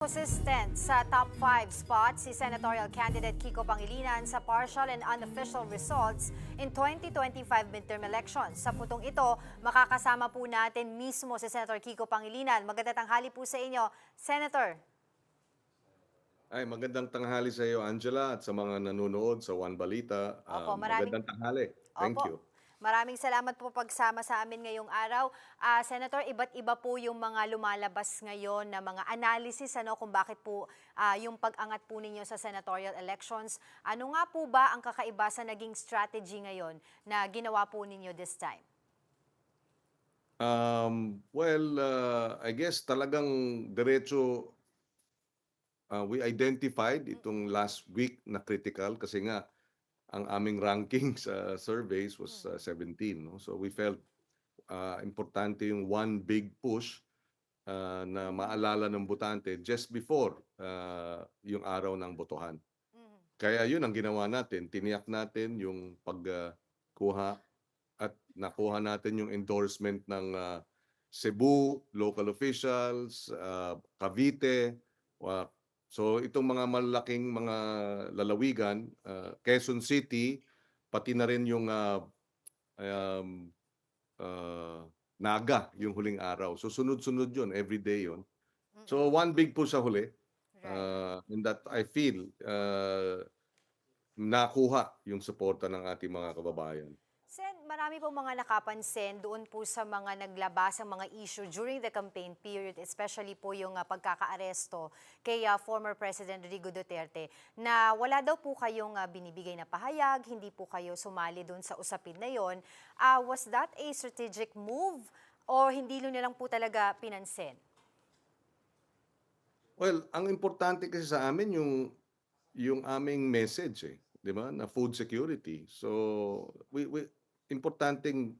Consistent sa top 5 spots si senatorial candidate Kiko Pangilinan sa partial and unofficial results in 2025 midterm elections. Sa putong ito, makakasama po natin mismo si Senator Kiko Pangilinan. Magandang tanghali po sa inyo, Senator. Ay, magandang tanghali sa iyo, Angela, at sa mga nanonood sa One Balita. Opo, Magandang tanghali. Thank opo. you. Maraming salamat po pagsama sa amin ngayong araw. Senator, iba't iba po yung mga lumalabas ngayon na mga analysis kung bakit po yung pag-angat po ninyo sa senatorial elections. Ano nga po ba ang kakaiba sa naging strategy ngayon na ginawa po ninyo this time? I guess talagang diretso we identified itong last week na critical kasi nga ang aming ranking sa surveys was 17. No? So we felt importante yung one big push na maalala ng botante just before yung araw ng botohan. Mhm. Kaya yun ang ginawa natin, tiniyak natin yung pagkuha at nakuha natin yung endorsement ng Cebu, local officials, Cavite. wa- So itong mga malaking mga lalawigan, Quezon City, pati na rin yung um, uh, Naga yung huling araw. So sunod-sunod yun, everyday yun. So Mm-mm. one big push sa huli, Right. in that I feel nakuha yung suporta ng ating mga kababayan. Sen, marami pong mga nakapansin doon po sa mga naglabas ang mga issue during the campaign period, especially po yung pagkakaaresto kay former President Rodrigo Duterte, na wala daw po kayong binibigay na pahayag, hindi po kayo sumali doon sa usapin na yon. Was that a strategic move or hindi nyo nilang po talaga pinansin? Well, ang importante kasi sa amin yung aming message, 'di ba? Na food security. So, we importanteng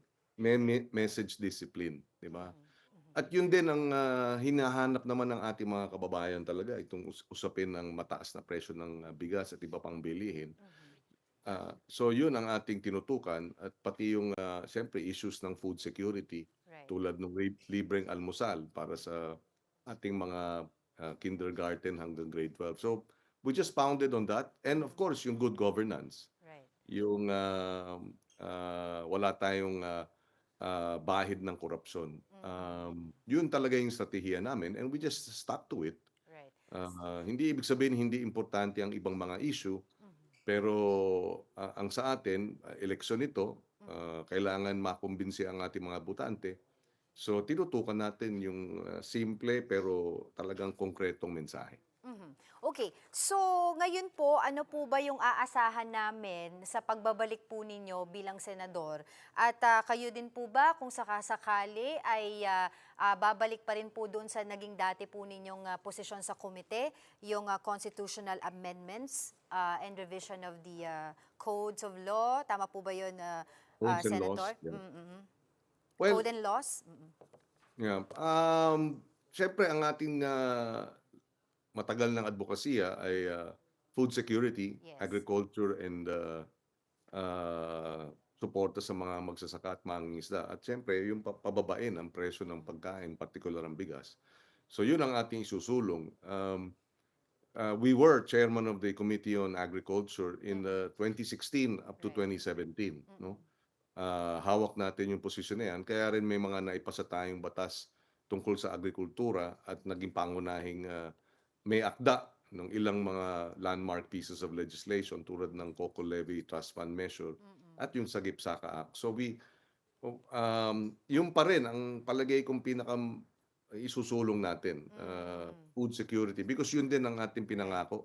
message discipline, 'di ba? Mhm, mhm, At yun din ang hinahanap naman ng ating mga kababayan talaga, itong usapin ng mataas na presyo ng bigas at iba pang bilihin. mhm. So yun ang ating tinutukan at pati yung siyempre issues ng food security Right. tulad ng libreng almusal para sa ating mga kindergarten hanggang grade 12. So we just pounded on that, and of Mhm. course yung good governance, Right. yung wala tayong bahid ng korupsyon. Mhm. Yun talaga yung strategiya namin, and we just stuck to it. Right. Hindi ibig sabihin hindi importante ang ibang mga issue, Mhm. pero ang sa atin, eleksyon ito, Mhm. kailangan makumbinsi ang ating mga botante. So tinutukan natin yung simple pero talagang konkretong mensahe. Mhm. Okay. So, ngayon po, ano po ba yung aasahan namin sa pagbabalik po ninyo bilang senador? At kayo din po ba kung sakasakali ay babalik pa rin po doon sa naging dati po ninyong posisyon sa komite, yung constitutional amendments and revision of the codes of law? Tama po ba yun, Codes and laws. Senator? Yeah. Mm-mm. Well, Code and laws? Mm-mm. yeah. Siyempre ang ating matagal ng advokasya ay food security, Yes. agriculture, and suporta sa mga magsasaka at mangingisda. At siyempre, yung pababain ang presyo ng pagkain, partikular ang bigas. So yun ang ating isusulong. We were chairman of the Committee on Agriculture in Mhm. 2016 up to Right. 2017. No? Mm-mm. Hawak natin yung posisyon na yan. Kaya rin may mga naipasa tayong batas tungkol sa agrikultura at naging pangunahing may akda ng ilang mga landmark pieces of legislation tulad ng Coco Levy Trust Fund Measure Mm-mm. at yung Sagip Saka Act. So yung pa rin ang palagay kong isusulong natin, Mm. food security, because yun din ang ating Right. pinangako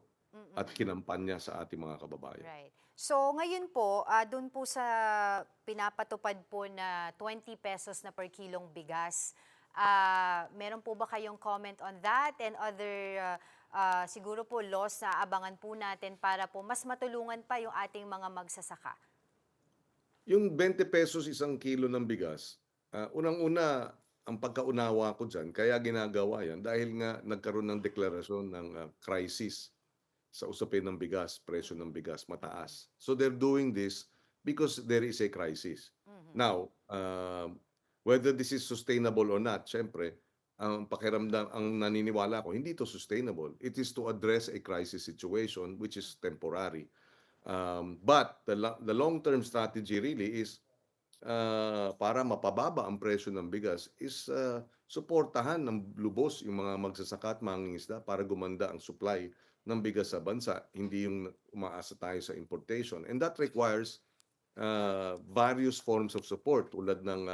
at Mm. kinampanya sa ating mga kababayan. Right. So ngayon po, do'n po sa pinapatupad po na 20 pesos na per kilong bigas, meron po ba kayong comment on that and other siguro po laws na abangan po natin para po mas matulungan pa yung ating mga magsasaka? Yung 20 pesos isang kilo ng bigas, unang-una, ang pagkaunawa ko diyan kaya ginagawa 'yan dahil nga nagkaroon ng deklarasyon ng crisis sa usapin ng bigas, presyo ng bigas Mhm. mataas. So they're doing this because there is a crisis. Mhm. Now, whether this is sustainable or not, siyempre, ang pakiramdam ang naniniwala ko, hindi ito sustainable. It is to address a crisis situation which is temporary. But the long-term strategy really is para mapababa ang presyo ng bigas is suportahan ng lubos yung mga magsasaka at mangingisda para gumanda ang supply ng bigas sa bansa, hindi yung umaasa tayo sa importation. And that requires various forms of support tulad ng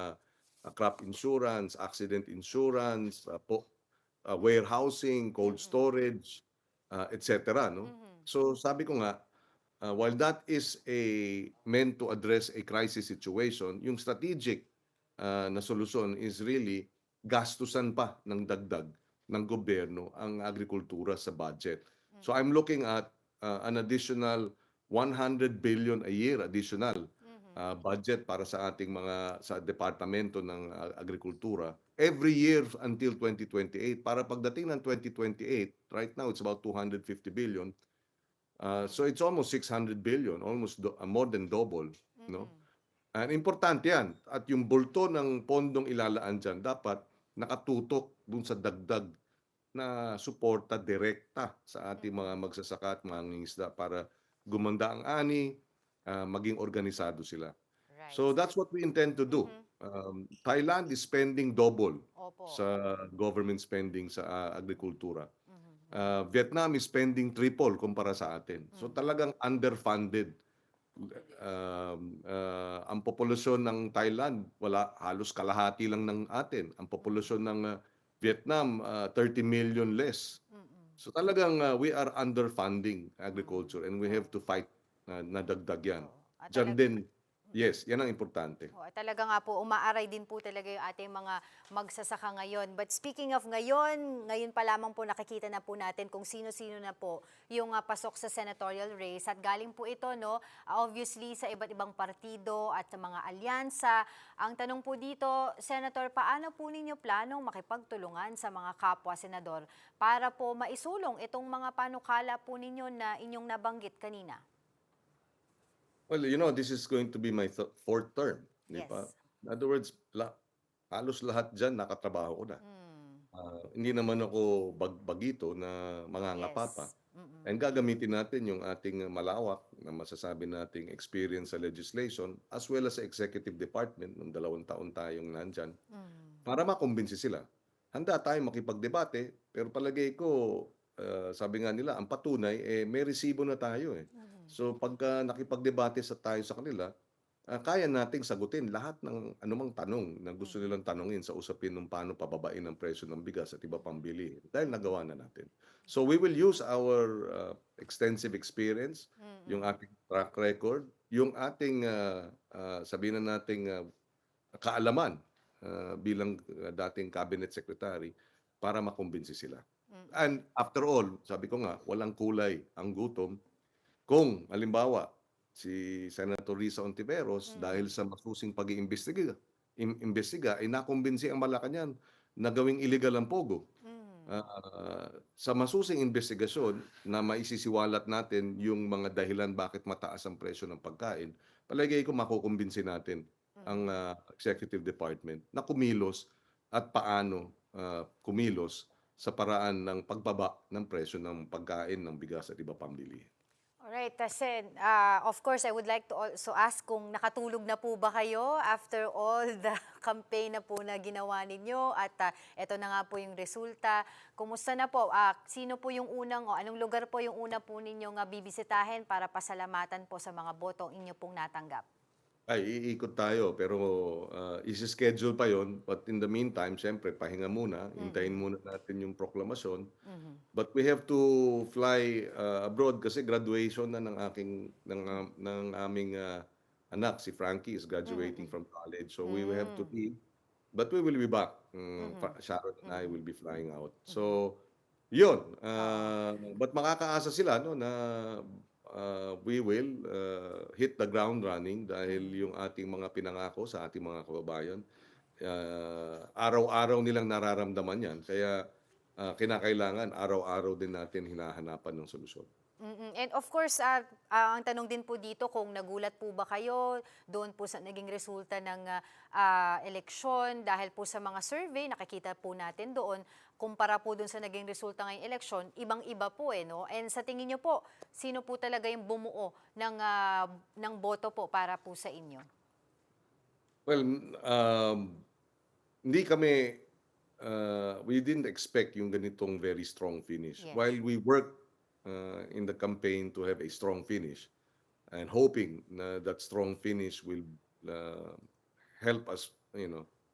crop insurance, accident insurance, warehousing, cold Mm-mm. storage, etc. No? Mhm. So sabi ko nga, while that is meant to address a crisis situation, yung strategic na solusyon is really gastusan pa ng dagdag ng gobyerno ang agrikultura sa budget. So Mm. I'm looking at an additional 100 billion a year additional Mhm. budget para sa ating sa departamento ng agrikultura every year until 2028 para pagdating ng 2028, right now it's about 250 billion. So it's almost 600 billion, almost more than double, no? Mhm. And importante 'yan at yung bulto ng pondong ilalaan diyan dapat nakatutok dun sa dagdag na suporta direkta sa ating mga Mm. magsasaka at mangingisda para gumanda ang ani, maging organisado sila. Right. So that's what we intend to do. Mhm. Thailand is spending double Opo. sa government spending sa agrikultura. Mhm. Mhm. Vietnam is spending triple kumpara sa atin. So Mhm. talagang underfunded. Ang populasyon ng Thailand, wala halos kalahati lang ng atin. Ang Mhm. populasyon ng Vietnam, 30 million less. Mm. So talagang we are underfunding Mhm. agriculture and we have Oo. to fight na dagdag yan. Oo. At Diyan din, yes, yan ang importante. Oo, talaga nga po, umaaray din po talaga yung ating mga magsasaka ngayon. But speaking of ngayon, ngayon pa lamang po nakikita na po natin kung sino-sino na po yung pasok sa senatorial race. At galing po ito, no, obviously sa iba't ibang partido at sa mga alyansa. Ang tanong po dito, Senator, paano po ninyo planong makipagtulungan sa mga kapwa-senador para po maisulong itong mga panukala po ninyo na inyong nabanggit kanina? Well, this is going to be my fourth term, di ba? Yes. In other words, halos lahat dyan nakatrabaho ko na. Mm. Hindi naman ako bagbagito na mangangapa pa. Yes. Mm-mm. And gagamitin natin yung ating malawak na masasabi nating experience sa legislation as well as sa executive department ng 2 taon tayong nandyan Mm. para makumbinsi sila. Handa tayong makipagdebate pero palagay ko sabi nga nila ang patunay may resibo na tayo eh. Mhm. So pagka nakipagdebate tayo sa kanila, kaya nating sagutin lahat ng anumang tanong na gusto Mhm. nilang tanungin sa usapin ng paano pababain ang presyo ng bigas at iba pang Mhm. bilihin dahil nagawa na natin. So we will use our extensive experience, yung Mm. ating track record, yung ating sabihin na nating kaalaman bilang dating cabinet secretary para makumbinsi sila. Mm. And after all, sabi ko nga, walang kulay ang gutom kung halimbawa si Senator Risa Ontiveros dahil Mm. sa masusing pag-iimbestiga ay nakumbinsi ang Malacanang na gawing illegal ang pogo. Mm. Sa masusing investigasyon na maisisiwalat natin yung mga dahilan bakit mataas ang presyo ng pagkain, palagay ko makukumbinsi natin ang Mm. executive department na kumilos at paano kumilos sa paraan ng pagbaba ng presyo ng pagkain, ng bigas at iba pang bilihin. Alright, Sen, of course, I would like to also ask kung nakatulog na po ba kayo after all the campaign na po na ginawa ninyo at eto na nga po yung resulta. Kumusta na po? Sino po yung unang o anong lugar po yung una po ninyong bibisitahin para pasalamatan po sa mga botong inyo pong natanggap? Ay, iikot tayo pero isi-schedule pa yon. But in the meantime, siyempre pahinga muna, hintayin Mm. muna natin yung proklamasyon. Mhm. But we have to fly abroad kasi graduation na ng aming anak si Frankie is graduating Mm. from college. So we will have to Mm. leave. But we will be back. Mhm. Sharon and I Mhm. will be flying out. Mhm. So, yun. Oo. But makakaasa sila no na we will hit the ground running dahil Mhm. yung ating mga pinangako sa ating mga kababayan, araw-araw nilang nararamdaman yan. Kaya kinakailangan araw-araw din natin hinahanapan ng solusyon. And of course, ang tanong din po dito kung nagulat po ba kayo doon po sa naging resulta ng eleksyon dahil po sa mga survey, nakikita po natin doon, kumpara po doon sa naging resulta ngayong eleksyon, ibang-iba po no? And sa tingin niyo po, sino po talaga yung bumuo ng boto po para po sa inyo? Well, hindi kami, we didn't expect yung ganitong very strong finish. Yes. While we worked in the campaign to have a strong finish and hoping na that strong finish will uh, help us,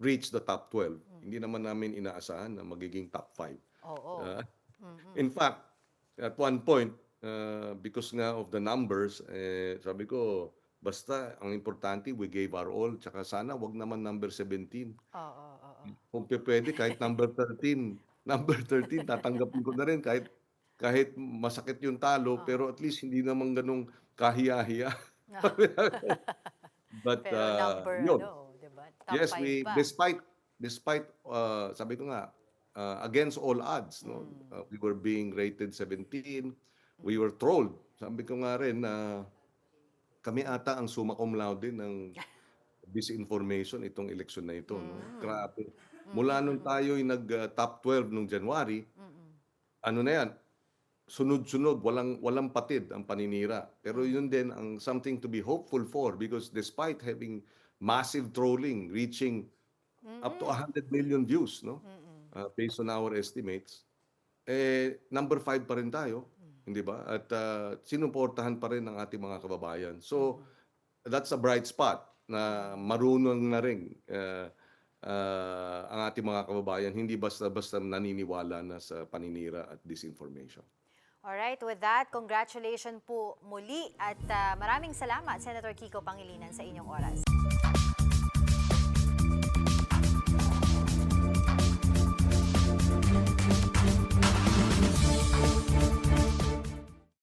reach the top 12. Hindi naman namin inaasahan na magiging top 5. Oo. Uh, Mm-mm. in fact, at one point, because nga of the numbers, sabi ko, basta ang importante, we gave our all, tsaka sana wag naman number 17. Oo, oo. Kung pupuwede kahit number 13. Number 13 tatanggapin ko na rin kahit masakit yung talo, Oo. pero at least hindi naman gano'ng kahiya-hiya. But, Pero number yun. 'di ba? Top Yes, 5 we pa. despite, sabi ko nga, against all odds, no, we were being rated 17, we were trolled. Sabi ko nga rin na kami ata ang summa cum laude ng disinformation itong eleksyon na ito, no? Grabe. Mula nung tayo'y top 12 nung January, Mm. ano na yan, sunod-sunod, walang patid ang paninira. Pero yun din ang something to be hopeful for because despite having massive trolling reaching up to 100 million views, no? Based on our estimates, number 5 pa rin tayo, hindi ba? At sinuportahan pa rin ng ating mga kababayan. So, that's a bright spot na marunong na rin ang ating mga kababayan, hindi basta-basta naniniwala na sa paninira at disinformation. Alright, with that, congratulations po muli at maraming salamat, Senator Kiko Pangilinan, sa inyong oras.